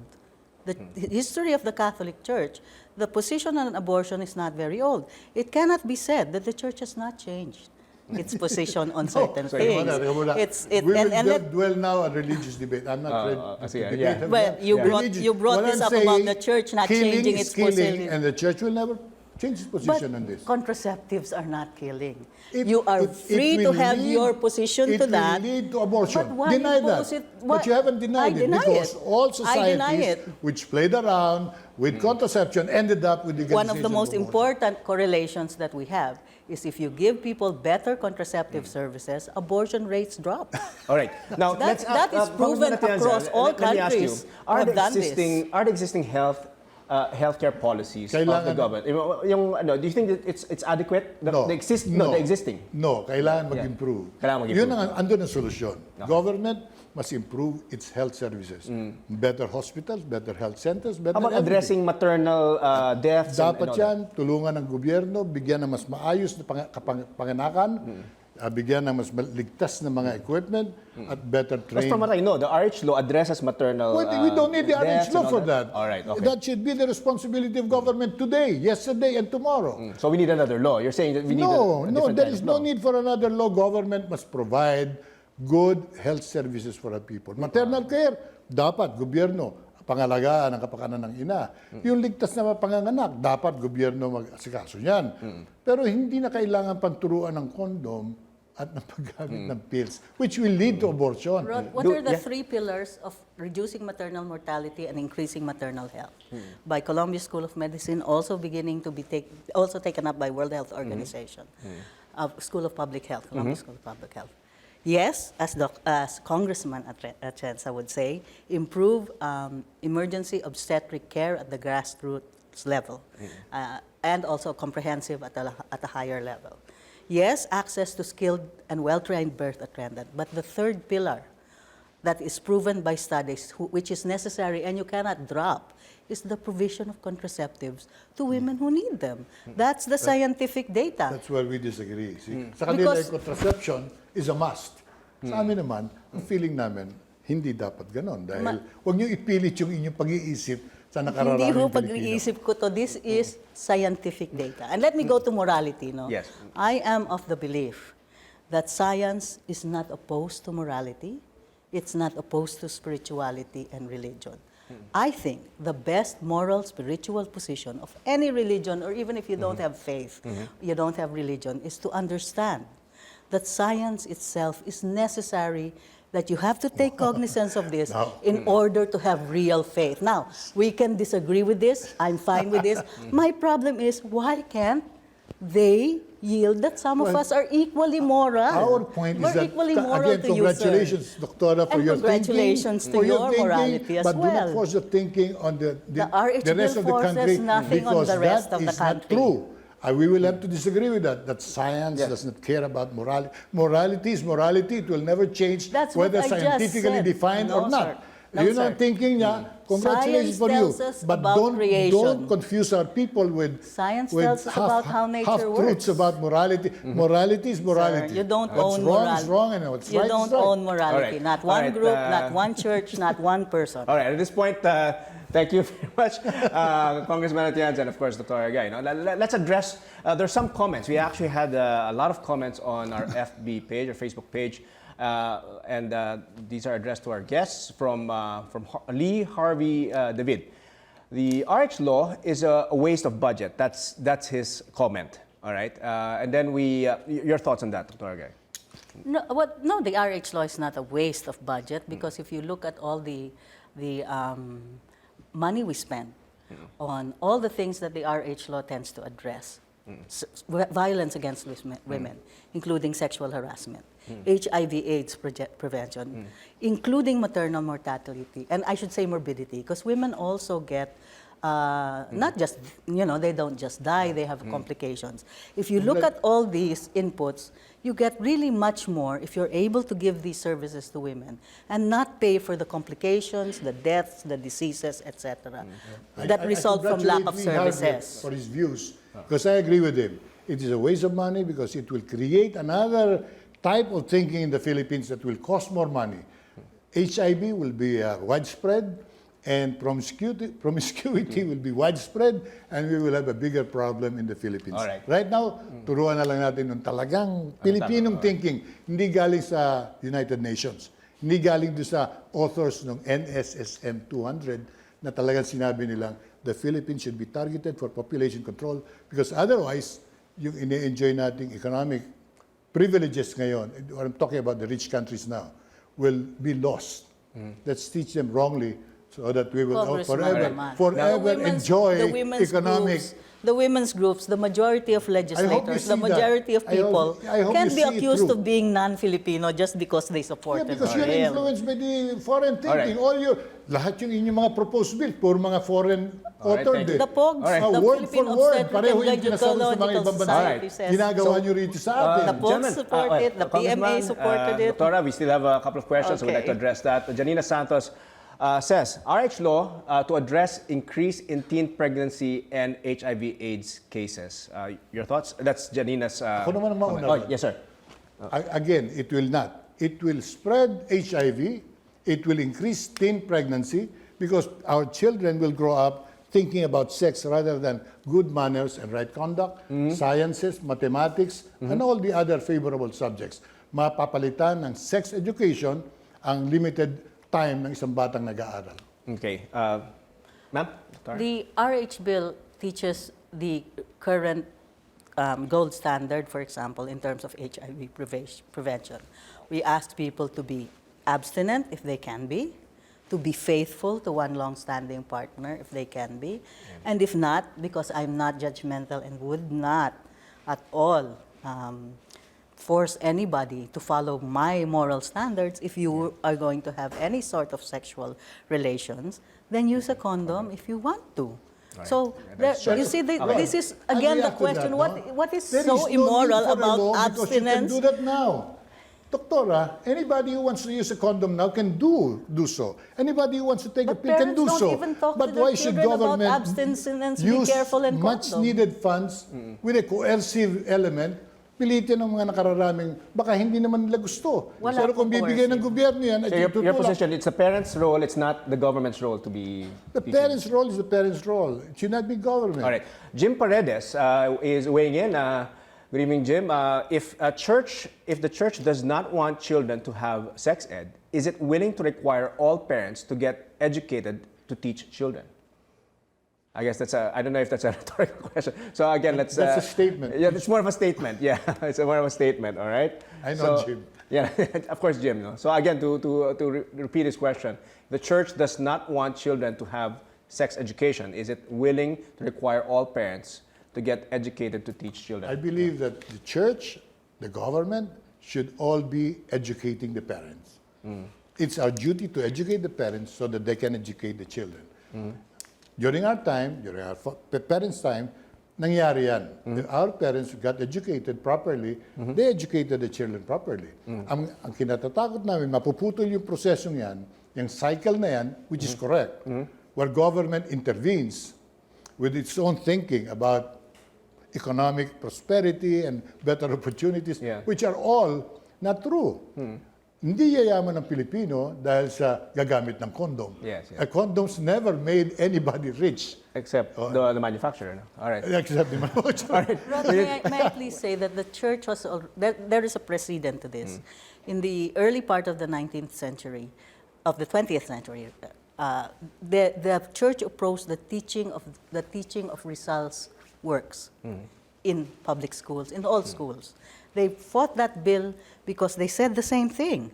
The history of the Catholic Church, the position on abortion is not very old. It cannot be said that the church has not changed its position on certain things. We will dwell now on religious debate. I'm not ready to see, debate yeah. on Well, that. you brought What this I'm up about saying, the church not killing changing is its killing, position. and the church will never change its position But on this. contraceptives are not killing. It- You are it free to will have lead- your position to that. It will lead to abortion. But why Deny that. impose it? But Why- you haven't denied I it deny because it. all I deny societies it. which played around with contraception ended up with legalization One of the most abortion. important correlations that we have is if you give people better contraceptive services, abortion rates drop. All right. Now, That- let's that is proven Congressman Atienza, across all let me ask you, countries who have done this. Are the existing healthcare policies of the Kailangan- government, do you think that it's adequate? No. The existing. No, kailangan mag-improve. Kailangan mag-improve. Yun andun ang solusyon. Government must improve its health services. Better hospitals, better health centers, better How about everything. addressing maternal deaths? Dapat and all yan, tulungan ng gobyerno, bigyan ng mas maayos na panganakan, bigyan ng mas ligtas na mga equipment, at better that? Because trained. from what I know, the RH law addresses maternal We don't need the deaths RH law and for all that. All right, okay. That should be the responsibility of government today, yesterday, and tomorrow. So we need another law. You're saying that we need No, a no, different there kind is of no law. need for another law. Government must provide good health services for our people. Maternal care, dapat gobyerno pangalagaan ang kapakanan ng ina. Yung ligtas na panganganak, dapat gobyerno mag-asikaso yan. Pero hindi na kailangan panturuan ng kondom at ng paggamit ng pills, which will lead to abortion. Rod, what are the three pillars of reducing maternal mortality and increasing maternal health? By Columbia School of Medicine, also beginning to be also taken up by World Health Organization, School of Public Health, Columbia School of Public Health. Yes, as Congressman Atienza would say, improve emergency obstetric care at the grassroots level, and also comprehensive at a higher level. Yes, access to skilled and well-trained birth attendant, but the third pillar that is proven by studies, which is necessary and you cannot drop, is the provision of contraceptives to women who need them. That's the scientific data. That's where we disagree. See? Sa kanila, Because- contraception is a must. Sa amin naman, ang feeling namin, hindi dapat ganon. Dahil huwag niyo ipilit yung inyong pag-iisip sa nakararaming Hindi ho Pilipino. pag-iisip ko to. This is scientific data. And let me go to morality. No? Yes. I am of the belief that science is not opposed to morality. It's not opposed to spirituality and religion. I think the best moral, spiritual position of any religion, or even if you don't have faith, you don't have religion, is to understand that science itself is necessary, that you have to take cognizance of this in order to have real faith. Now, we can disagree with this. I'm fine with this. My problem is, why can't they yield that some of us are equally moral? Our point We're is that, equally moral again, to you, sir. congratulations, Doctora, for And your congratulations thinking. to your morality as but do well. not force your thinking on the RH rest of the bill forces country, nothing on because the rest that of the is not country. true. We will have to disagree with that science does not care about morality. Morality is morality. It will never change That's what whether I just scientifically said. defined No, or not. sir. No, Yun sir. ang thinking niya. Congratulations Science for you. tells us But about creation. don't confuse our people with Science tells us about how nature half-truths works. about morality. Morality is morality. Sir, you don't what's own wrong morality. is wrong and what's You right don't is right. own morality. Alright. Not one Alright, group, not one church, not one person. All right, at this point, thank you very much, Congressman Atienza, and of course, Dr. Agay. Let's address, there's some comments. We actually had a lot of comments on our FB page, or Facebook page, and these are addressed to our guests from Lee Harvey David. The RH law is a waste of budget. That's his comment, all right? And then your thoughts on that, Dr. Agay? No, the RH law is not a waste of budget because if you look at all the money we spend on all the things that the RH law tends to address, violence against women, including sexual harassment, HIV/AIDS prevention, including maternal mortality, and I should say morbidity, because women also get not just, they don't just die, they have complications. If you look at all these inputs, you get really much more if you're able to give these services to women and not pay for the complications, the deaths, the diseases, etc. that result from lack of services. For his views, because I agree with him. It is a waste of money because it will create another type of thinking in the Philippines that will cost more money. HIV will be widespread, and promiscuity will be widespread, and we will have a bigger problem in the Philippines. All right. Right now, turuan na lang natin ng talagang Pilipinong thinking, hindi galing sa United Nations, hindi galing doon sa authors ng NSSM 200 na talagang sinabi nilang the Philippines should be targeted for population control because otherwise, yung ine-enjoy nating economic privileges ngayon, I'm talking about the rich countries now, will be lost. Let's teach them wrongly so that we will all forever enjoy economic. The women's groups, the majority of legislators, the majority of I hope- people I hope can't you be see it accused through. of being non-Filipino just because they supported Because you're him. influenced by the foreign thinking. Alright. Lahat yung inyong mga proposed bill, puro mga foreign Alright, authored. thank you. The POGs, Alright. the Word Philippine for word, Obstetric pareho and yung pinasama sa mga Gynecological ibang bansa. Society says. Ginagawa nyo rito sa atin. The POGs support it, the PMA supported it. Doctora, we still have a couple of questions, so we'd like to Okay. address that. Janina Santos says, RH law to address increase in teen pregnancy and HIV/AIDS cases. Your thoughts? That's Janina's Ako naman ang mauna. comment. Oh, yes, sir. Again, it will not. It will spread HIV. It will increase teen pregnancy because our children will grow up thinking about sex rather than good manners and right conduct, sciences, mathematics, and all the other favorable subjects. Mapapalitan ng sex education ang limited time ng isang batang nag-aaral. Okay. Ma'am? Doctora? The RH bill teaches the current gold standard, for example, in terms of HIV prevention. We ask people to be abstinent if they can be, to be faithful to one long-standing partner if they can be, and if not, because I'm not judgmental and would not at all force anybody to follow my moral standards, if you are going to have any sort of sexual relations, then use a condom if you want to. So, you see, this is again the question, what is so immoral about abstinence? You can do that now. Doctora, anybody who wants to use a condom now can do so. Anybody who wants to take a pill can do Parents so. don't even talk But to their why should children about government abstinence, be use careful and much condom? needed funds with a coercive element, pilitin ng mga nakararaming, baka hindi naman nila gusto. Wala Pero kung pong bibigyan ng coercive. gobyerno yan, So at your tutulak. position, it's the parents' role, it's not the government's role to be The teaching. parents' role is the parents' role. It should not be government. All right. Jim Paredes is weighing in. Good evening, Jim. If the church does not want children to have sex ed, is it willing to require all parents to get educated to teach children? I guess I don't know if that's a rhetorical question. So again, let's... That's a statement. Yeah, it's more of a statement. Yeah, it's more of a statement, all right? I know, Jim. Yeah, of course, Jim. No? So again, to repeat his question, the church does not want children to have sex education. Is it willing to require all parents to get educated to teach children? I believe that the church, the government, should all be educating the parents. It's our duty to educate the parents so that they can educate the children. During our time, during our parents' time, nangyari yan. Our parents got educated properly. They educated the children properly. Ang kinatatakot namin, mapuputol yung prosesong yan yung cycle na yan, which is correct, where government intervenes with its own thinking about economic prosperity and better opportunities, which are all not true. Hindi yayaman ng Pilipino dahil sa gagamit ng condom. Yes. Condoms never made anybody rich. Except the manufacturer. No? All right. Except the manufacturer. Rod, may I please say that the church was, there is a precedent to this. In the early part of the 19th century, of the 20th century, the church opposed the teaching of Rizal's works in public schools, in all schools. They fought that bill because they said the same thing,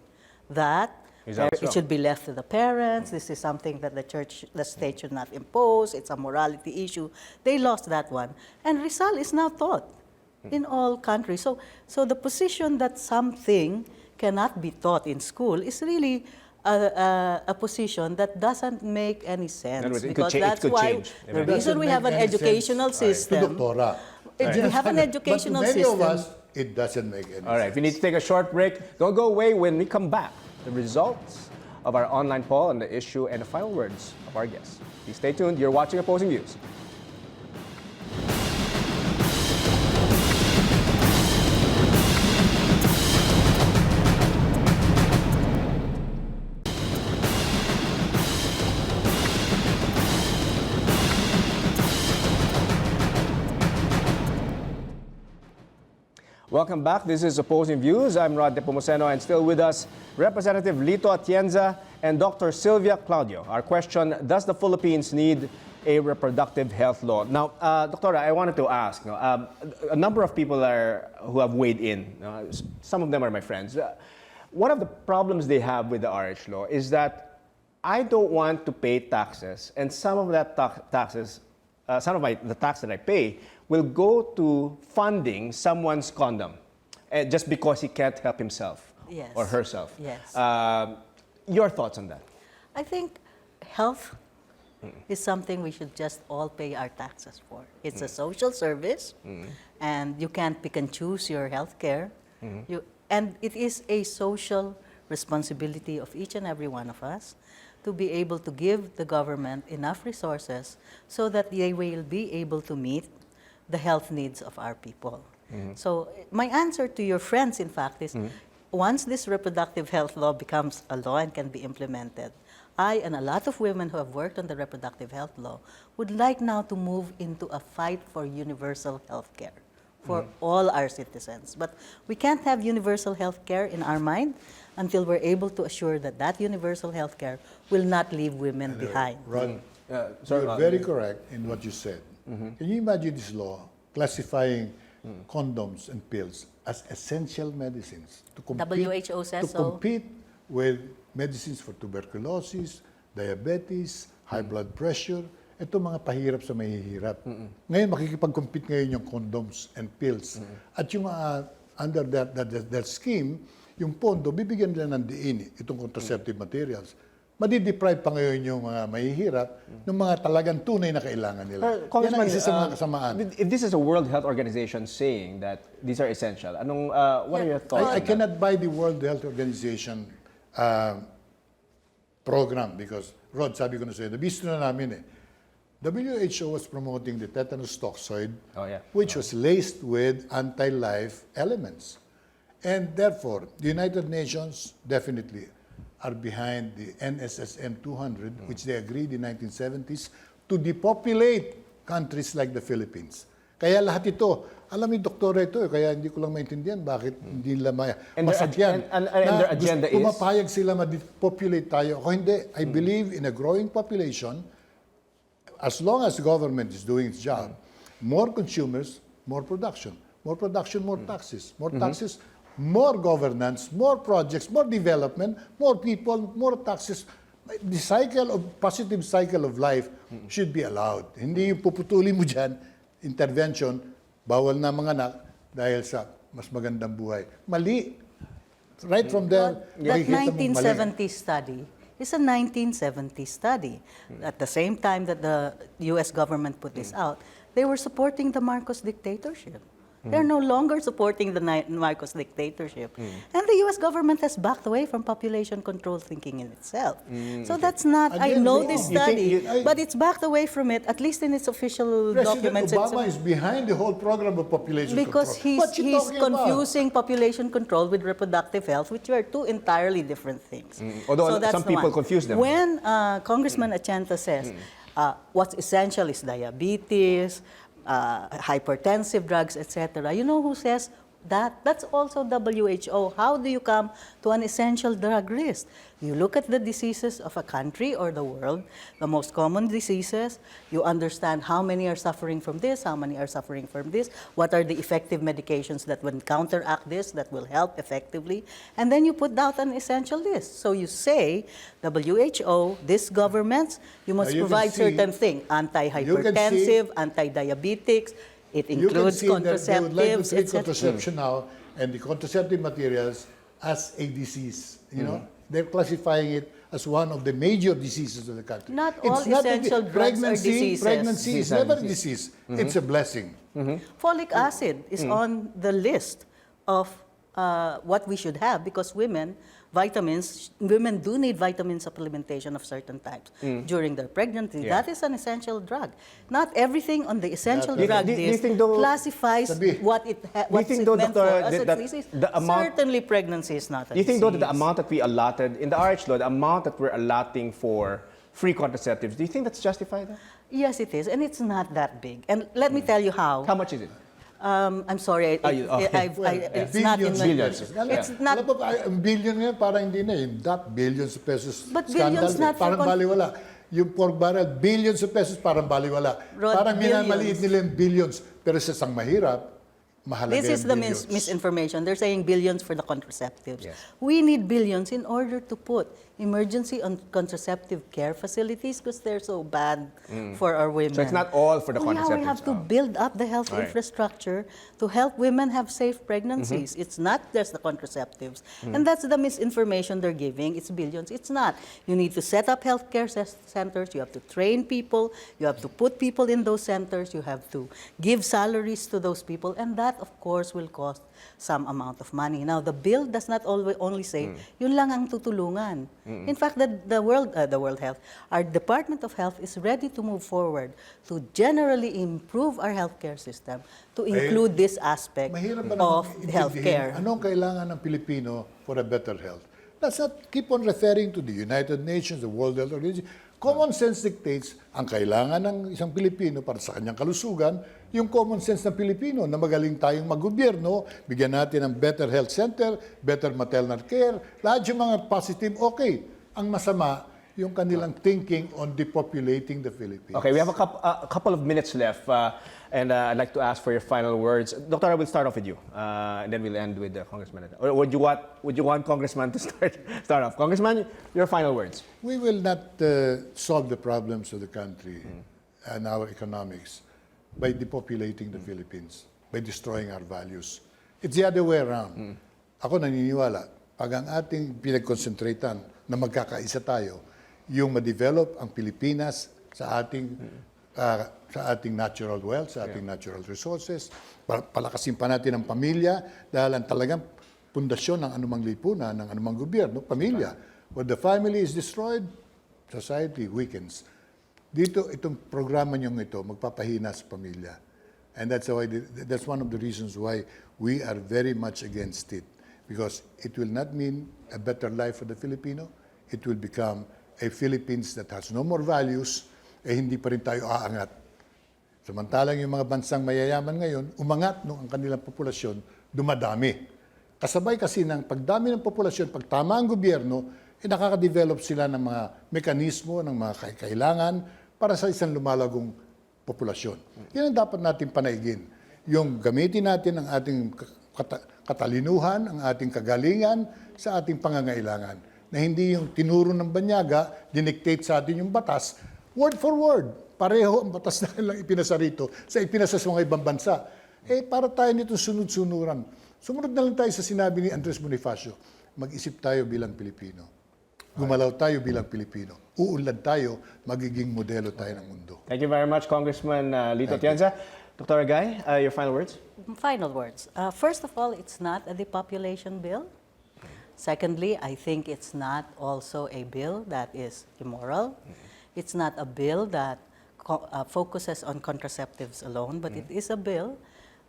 that it should be left to the parents. This is something that the state should not impose. It's a morality issue. They lost that one. And Rizal is now taught in all countries. So the position that something cannot be taught in school is really a position that doesn't make any sense. Because that's why the reason we have an educational system. We have an educational system. But to many of system. us, it doesn't make any sense. All right, we need to take a short break. Don't go away. When we come back, the results of our online poll on the issue and the final words of our guests. Please stay tuned. You're watching Opposing Views. Welcome back. This is Opposing Views. I'm Rod Nepomuceno, and still with us, Representative Lito Atienza and Dr. Sylvia Claudio. Our question, does the Philippines need a reproductive health law? Now, Doctora, I wanted to ask, a number of people who have weighed in. Some of them are my friends. One of the problems they have with the RH law is that I don't want to pay taxes, and some of that taxes, the tax that I pay will go to funding someone's condom, just because he can't help himself or herself. Yes. Your thoughts on that? I think health is something we should just all pay our taxes for. It's a social service, and you can't pick and choose your health care. And it is a social responsibility of each and every one of us to be able to give the government enough resources so that they will be able to meet the health needs of our people. So my answer to your friends, in fact, is once this reproductive health law becomes a law and can be implemented, I and a lot of women who have worked on the reproductive health law would like now to move into a fight for universal health care for all our citizens. But we can't have universal health care in our mind until we're able to assure that that universal health care will not leave women behind. Rod, you're very correct in what you said. Can you imagine this law classifying condoms and pills as essential medicines to compete, WHO says so. compete with medicines for tuberculosis, diabetes, high blood pressure, ito mga pahirap sa mahihirap. Ngayon, makikipag-compete ngayon yung condoms and pills. At yung under that scheme, yung pondo, bibigyan nila ng diin, itong contraceptive materials. Madideprive pa ngayon yung mga mahihirap ng mga talagang tunay na kailangan nila. Yan ang isa sa mga kasamaan. If this is a World Health Organization saying that these are essential, what are your thoughts? I cannot buy the World Health Organization program because, Rod, sabi ko na sa'yo, nabisto na namin WHO was promoting the tetanus toxoid, which was laced with anti-life elements. And therefore, the United Nations definitely are behind the NSSM 200, which they agreed in 1970s, to depopulate countries like the Philippines. Kaya lahat ito, alam ni doktora ito, kaya hindi ko lang maintindihan bakit hindi nila masakyan. And their agenda is? Pumapayag sila ma-depopulate tayo. Ako hindi. I believe in a growing population. As long as the government is doing its job, more consumers, more production. More production, more taxes. More taxes, more governance, more projects, more development, more people, more taxes. The positive cycle of life should be allowed. Hindi yung puputuli mo dyan, intervention, bawal na mga anak dahil sa mas magandang buhay. Mali. Right from there, that 1970 study is a 1970 study. At the same time that the U.S. government put this out, they were supporting the Marcos dictatorship. They're no longer supporting the Marcos dictatorship. And the U.S. government has backed away from population control thinking in itself. So that's not, I Again, know you this think- study, but it's backed away from it, at least in its official President documents. Obama is behind the whole program of population Because control. What you he's talking about? confusing population control with reproductive health, which are two entirely different things. Although that's some people one. confuse them. When Congressman Achanta says what's essential is diabetes, hypertensive drugs, etc., you know who says that? That's also WHO. How do you come to an essential drug list? You look at the diseases of a country or the world, the most common diseases, you understand how many are suffering from this, how many are suffering from this, what are the effective medications that will counteract this, that will help effectively, and then you put out an essential list. So you say, WHO, this governments, you must You can provide see- certain things, anti-hypertensive, anti-diabetics, it You can includes see that they would like to contraceptives, treat etc. contraception now and the contraceptive materials as a disease. You know, they're classifying it as one of the major diseases of the country. Not all essential drugs are diseases. Pregnancy is Disease are never a disease. disease. It's a blessing. Folic acid is on the list of what we should have because women do need vitamin supplementation of certain types during their pregnancy. Yeah. That is an essential drug. Not everything on the essential Do you- drug do you list think though- classifies Sabi- what what's think it though, meant Doctor, for as a that disease. the amount- Certainly pregnancy is not a Do you think, though, that the disease. amount that we allotted in the RH law, the amount that we're allotting for free contraceptives, do you think that's justified? Yes, it is, and it's not that big. And let me tell you how. How much is it? I'm sorry, okay. it's not in my... Billions. It's not... Alam mo, ang billion ngayon, parang hindi na eh. That billions of pesos. But scandal billions eh. not for Parang baliwala. Yung pork barrel, billions of pesos, parang baliwala. Rod, Parang minamaliit billions. nila yung billions. Pero sa isang mahirap, mahalaga This is yung the billions. misinformation. They're saying billions for the contraceptives. Yes. We need billions in order to put emergency on contraceptive care facilities because they're so bad for our women. So it's not all for the Yeah, contraceptives. we have to Oh. build up the health All right. infrastructure to help women have safe pregnancies. It's not just the contraceptives. And that's the misinformation they're giving. It's billions. It's not. You need to set up healthcare centers. You have to train people. You have to put people in those centers. You have to give salaries to those people. And that, of course, will cost some amount of money. Now, the bill does not only say, yun lang ang tutulungan. In fact, the World Health, our Department of Health is ready to move forward to generally improve our healthcare system to include this aspect Mahirap ba of namang healthcare. intindihin anong kailangan ng Pilipino for a better health? Let's not keep on referring to the United Nations, the World Health Organization. Common sense dictates ang kailangan ng isang Pilipino para sa kanyang kalusugan, yung common sense ng Pilipino na magaling tayong maggobyerno, bigyan natin ng better health center, better maternal care, lahat yung mga positive, okay. Ang masama, yung kanilang thinking on depopulating the Philippines. Okay, we have a couple of minutes left, and I'd like to ask for your final words. Doctor, I will start off with you, and then we'll end with Congressman. Or would you want Congressman to start off? Congressman, your final words. We will not solve the problems of the country and our economics by depopulating the Philippines, by destroying our values. It's the other way around. Ako naniniwala, pag ang ating pinag-concentratean na magkakaisa tayo, yung ma-develop ang Pilipinas sa ating natural wealth, sa ating natural resources, palakasin pa natin ang pamilya dahil ang talagang pundasyon ng anumang lipunan, ng anumang gobyerno, pamilya. When the family is destroyed, society weakens. Dito, itong programa niyong ito, magpapahina sa pamilya. And that's one of the reasons why we are very much against it. Because it will not mean a better life for the Filipino. It will become a Philippines that has no more values, hindi pa rin tayo aangat. Samantalang yung mga bansang mayayaman ngayon, umangat nung ang kanilang populasyon, dumadami. Kasabay kasi ng pagdami ng populasyon, pag tama ang gobyerno, nakaka-develop sila ng mga mekanismo, ng mga kailangan para sa isang lumalagong populasyon. Yan ang dapat natin panaigin. Yung gamitin natin ang ating katalinuhan, ang ating kagalingan sa ating pangangailangan. Na hindi yung tinuro ng banyaga, dinictate sa atin yung batas, word for word. Pareho ang batas na lang ipinasa rito sa ipinasa sa mga ibang bansa. Para tayo nito sunod-sunuran. Sumunod na lang tayo sa sinabi ni Andres Bonifacio, mag-isip tayo bilang Pilipino. Gumalaw tayo bilang Pilipino. Uunlad tayo, magiging modelo tayo ng mundo. Thank you very much, Congressman Lito Atienza. Dr. Agay, your final words? Final words. First of all, it's not a depopulation bill. Secondly, I think it's not also a bill that is immoral. It's not a bill that focuses on contraceptives alone, but it is a bill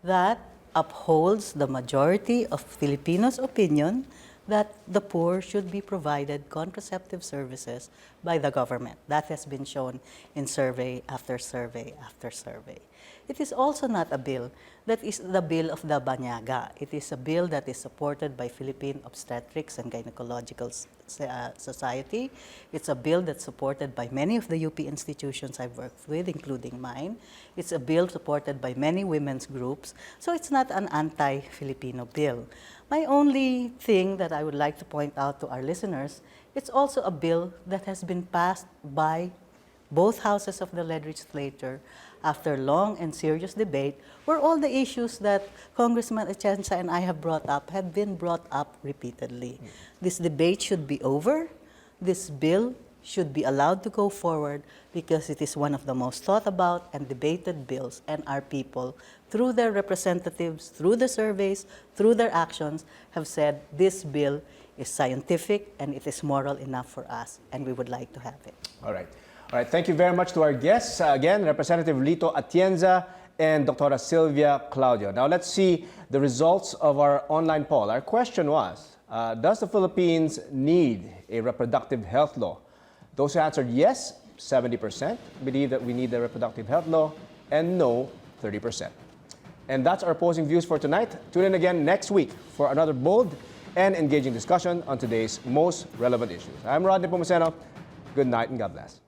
that upholds the majority of Filipinos' opinion that the poor should be provided contraceptive services by the government. That has been shown in survey after survey after survey. It is also not a bill that is the bill of the banyaga. It is a bill that is supported by Philippine Obstetrics and Gynecological Society. It's a bill that's supported by many of the UP institutions I've worked with, including mine. It's a bill supported by many women's groups. So it's not an anti-Filipino bill. My only thing that I would like to point out to our listeners, it's also a bill that has been passed by both houses of the legislature after long and serious debate, where all the issues that Congressman Atienza and I have brought up have been brought up repeatedly. This debate should be over. This bill should be allowed to go forward because it is one of the most thought about and debated bills, and our people, through their representatives, through the surveys, through their actions, have said this bill is scientific and it is moral enough for us, and we would like to have it. All right. All right, thank you very much to our guests. Again, Representative Lito Atienza and Dr. Sylvia Claudio. Now let's see the results of our online poll. Our question was, does the Philippines need a reproductive health law? Those who answered yes, 70%, believe that we need a reproductive health law, and no, 30%. And that's our opposing views for tonight. Tune in again next week for another bold and engaging discussion on today's most relevant issues. I'm Rod Nepomuceno. Good night and God bless.